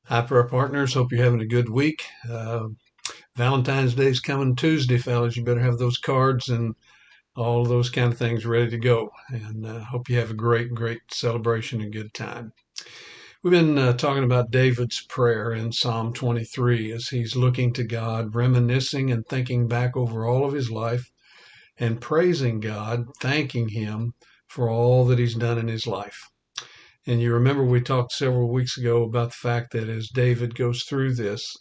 Hi, for our partners. Hope you're having a good week. Valentine's Day's coming Tuesday, fellas. You better have those cards and all of those kind of things ready to go. And hope you have a great celebration and good time. We've been talking about David's prayer in Psalm 23 as he's looking to God, reminiscing and thinking back over all of his life and praising God, thanking Him for all that He's done in his life. And you remember we talked several weeks ago about the fact that as David goes through this,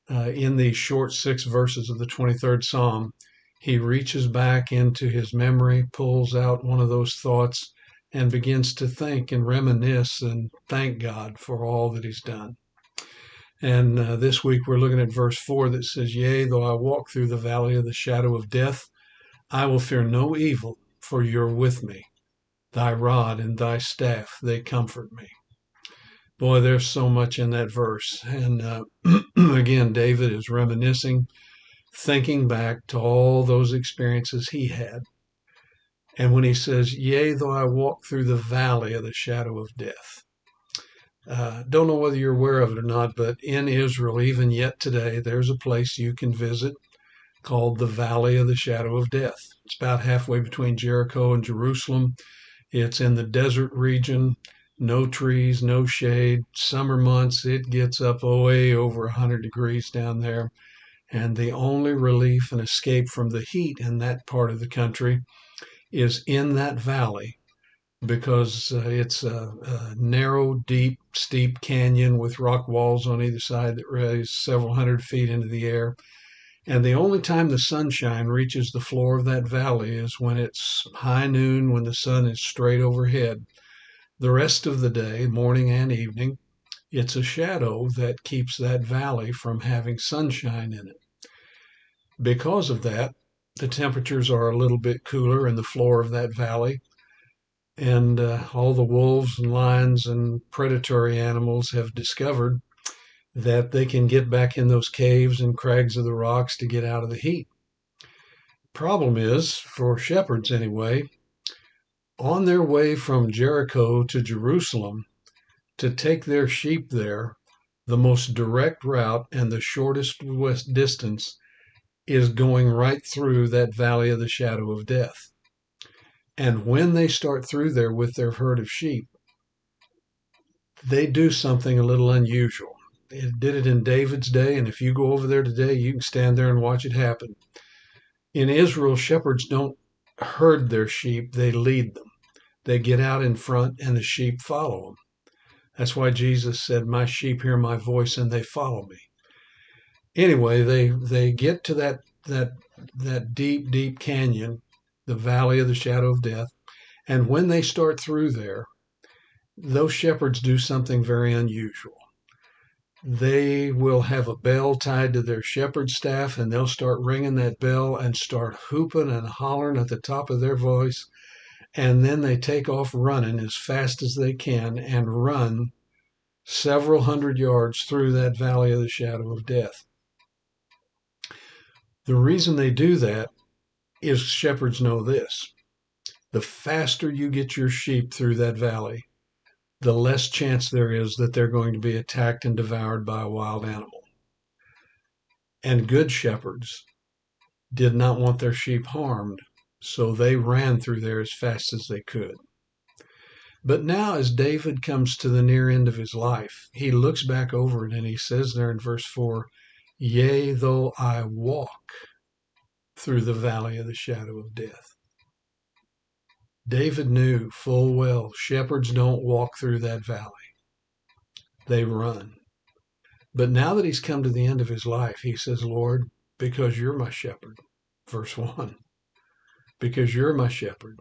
in these short 6 verses of the 23rd Psalm, he reaches back into his memory, pulls out one of those thoughts, and begins to think and reminisce and thank God for all that He's done. And this week we're looking at verse 4 that says, Yea, though I walk through the valley of the shadow of death, I will fear no evil, for you're with me. Thy rod and thy staff, they comfort me. Boy, there's so much in that verse. And again, David is reminiscing, thinking back to all those experiences he had. And when he says, Yea, though I walk through the valley of the shadow of death. Don't know whether you're aware of it or not, but in Israel, even yet today, there's a place you can visit called the Valley of the Shadow of Death. It's about halfway between Jericho and Jerusalem. It's in the desert region, no trees, no shade. Summer months, it gets up way over 100 degrees down there. And the only relief and escape from the heat in that part of the country is in that valley because it's a narrow, deep, steep canyon with rock walls on either side that rise several hundred feet into the air. And the only time the sunshine reaches the floor of that valley is when it's high noon, when the sun is straight overhead. The rest of the day, morning and evening, it's a shadow that keeps that valley from having sunshine in it. Because of that, the temperatures are a little bit cooler in the floor of that valley, and all the wolves and lions and predatory animals have discovered that they can get back in those caves and crags of the rocks to get out of the heat. Problem is, for shepherds anyway, on their way from Jericho to Jerusalem to take their sheep there, the most direct route and the shortest distance is going right through that valley of the shadow of death. And when they start through there with their herd of sheep, they do something a little unusual. It did it in David's day, and if you go over there today, you can stand there and watch it happen. In Israel, shepherds don't herd their sheep, they lead them. They get out in front, and the sheep follow them. That's why Jesus said, My sheep hear my voice, and they follow me. Anyway, they get to that deep canyon, the valley of the shadow of death, and when they start through there, those shepherds do something very unusual. They will have a bell tied to their shepherd staff, and they'll start ringing that bell and start hooping and hollering at the top of their voice, and then they take off running as fast as they can and run several hundred yards through that valley of the shadow of death. The reason they do that is shepherds know this. The faster you get your sheep through that valley, the less chance there is that they're going to be attacked and devoured by a wild animal. And good shepherds did not want their sheep harmed, so they ran through there as fast as they could. But now, as David comes to the near end of his life, he looks back over it and he says there in verse 4, Yea, though I walk through the valley of the shadow of death. David knew full well shepherds don't walk through that valley. They run. But now that he's come to the end of his life, he says, Lord, because you're my shepherd, verse 1, because you're my shepherd,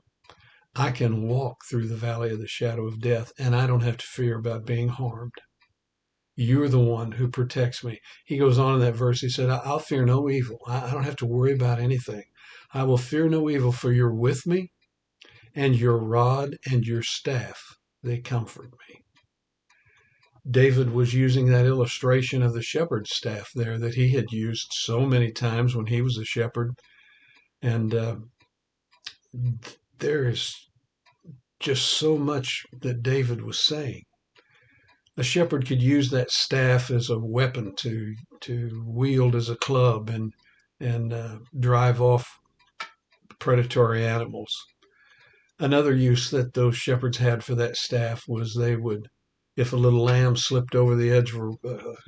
I can walk through the valley of the shadow of death, and I don't have to fear about being harmed. You're the one who protects me. He goes on in that verse, he said, I'll fear no evil. I don't have to worry about anything. I will fear no evil, for you're with me, and your rod and your staff, they comfort me. David was using that illustration of the shepherd's staff there that he had used so many times when he was a shepherd. And there is just so much that David was saying. A shepherd could use that staff as a weapon to wield as a club and drive off predatory animals. Another use that those shepherds had for that staff was they would, if a little lamb slipped over the edge of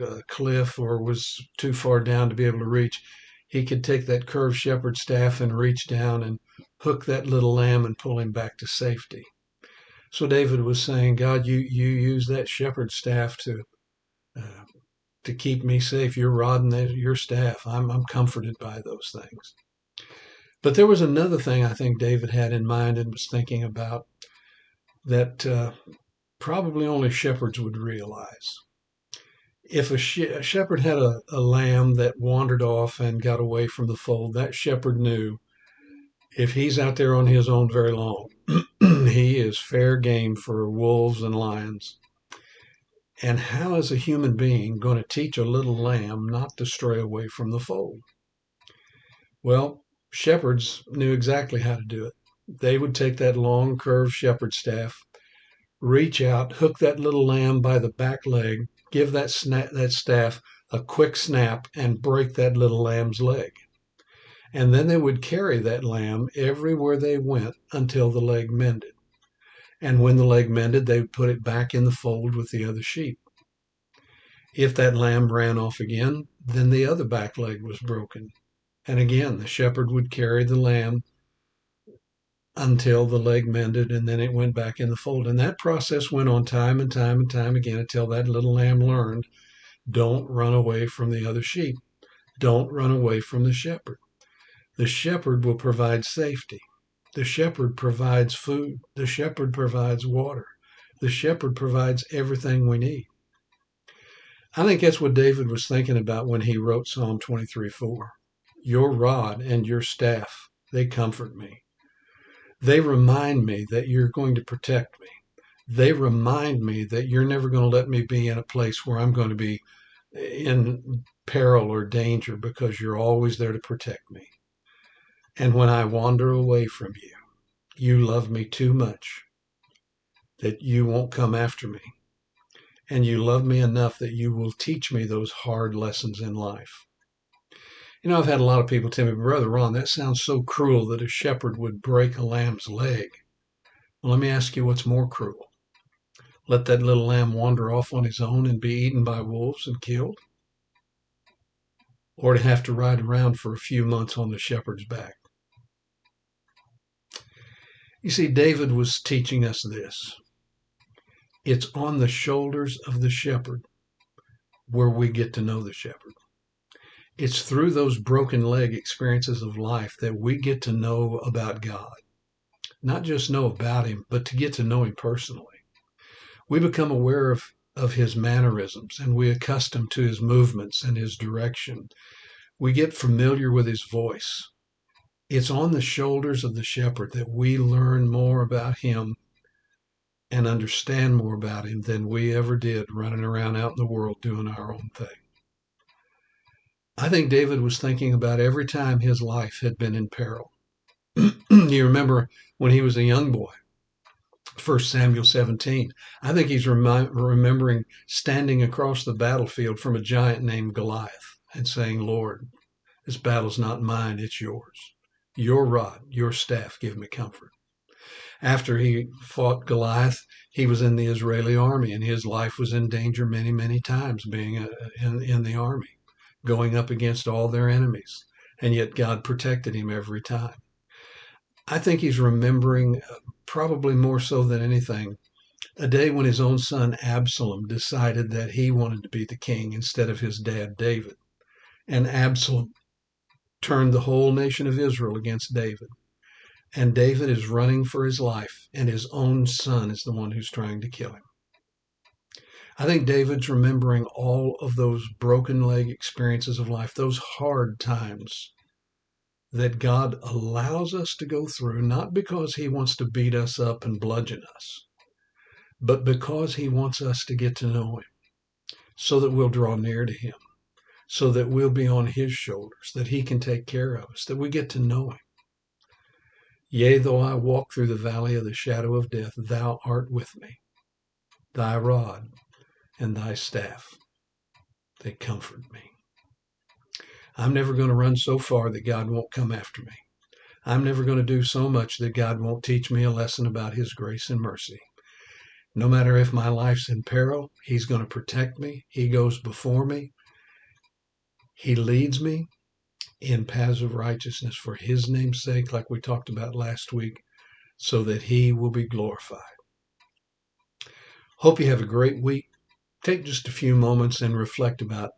a cliff or was too far down to be able to reach, he could take that curved shepherd staff and reach down and hook that little lamb and pull him back to safety. So David was saying, God, you use that shepherd staff uh, to keep me safe. Your rod and your staff. I'm comforted by those things. But there was another thing I think David had in mind and was thinking about that probably only shepherds would realize. If a shepherd had a lamb that wandered off and got away from the fold, that shepherd knew if he's out there on his own very long, he is fair game for wolves and lions. And how is a human being going to teach a little lamb not to stray away from the fold? Well, shepherds knew exactly how to do it. They would take that long curved shepherd staff, reach out, hook that little lamb by the back leg, give that staff a quick snap, and break that little lamb's leg. And then they would carry that lamb everywhere they went until the leg mended. And when the leg mended, they would put it back in the fold with the other sheep. If that lamb ran off again, then the other back leg was broken. And again, the shepherd would carry the lamb until the leg mended, and then it went back in the fold. And that process went on time and time and time again until that little lamb learned, don't run away from the other sheep. Don't run away from the shepherd. The shepherd will provide safety. The shepherd provides food. The shepherd provides water. The shepherd provides everything we need. I think that's what David was thinking about when he wrote Psalm 23:4. Your rod and your staff, they comfort me. They remind me that you're going to protect me. They remind me that you're never going to let me be in a place where I'm going to be in peril or danger because you're always there to protect me. And when I wander away from you, you love me too much that you won't come after me. And you love me enough that you will teach me those hard lessons in life. You know, I've had a lot of people tell me, Brother Ron, that sounds so cruel that a shepherd would break a lamb's leg. Well, let me ask you what's more cruel. Let that little lamb wander off on his own and be eaten by wolves and killed? Or to have to ride around for a few months on the shepherd's back? You see, David was teaching us this. It's on the shoulders of the shepherd where we get to know the shepherd. It's through those broken leg experiences of life that we get to know about God. Not just know about him, but to get to know him personally. We become aware of his mannerisms and we accustom to his movements and his direction. We get familiar with his voice. It's on the shoulders of the shepherd that we learn more about him and understand more about him than we ever did running around out in the world doing our own thing. I think David was thinking about every time his life had been in peril. You remember when he was a young boy, 1 Samuel 17. I think he's remembering standing across the battlefield from a giant named Goliath and saying, Lord, this battle's not mine, it's yours. Your rod, your staff give me comfort. After he fought Goliath, he was in the Israeli army, and his life was in danger many, many times being in the army, going up against all their enemies. And yet God protected him every time. I think he's remembering, probably more so than anything, a day when his own son Absalom decided that he wanted to be the king instead of his dad David. And Absalom turned the whole nation of Israel against David. And David is running for his life, and his own son is the one who's trying to kill him. I think David's remembering all of those broken leg experiences of life, those hard times that God allows us to go through, not because he wants to beat us up and bludgeon us, but because he wants us to get to know him so that we'll draw near to him, so that we'll be on his shoulders, that he can take care of us, that we get to know him. Yea, though I walk through the valley of the shadow of death, thou art with me. Thy rod and thy staff, they comfort me. I'm never going to run so far that God won't come after me. I'm never going to do so much that God won't teach me a lesson about his grace and mercy. No matter if my life's in peril, he's going to protect me. He goes before me. He leads me in paths of righteousness for his name's sake, like we talked about last week, so that he will be glorified. Hope you have a great week. Take just a few moments and reflect about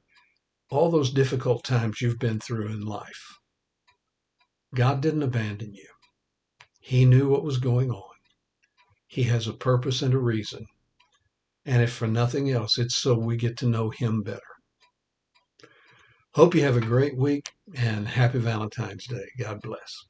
all those difficult times you've been through in life. God didn't abandon you. He knew what was going on. He has a purpose and a reason. And if for nothing else, it's so we get to know him better. Hope you have a great week and happy Valentine's Day. God bless.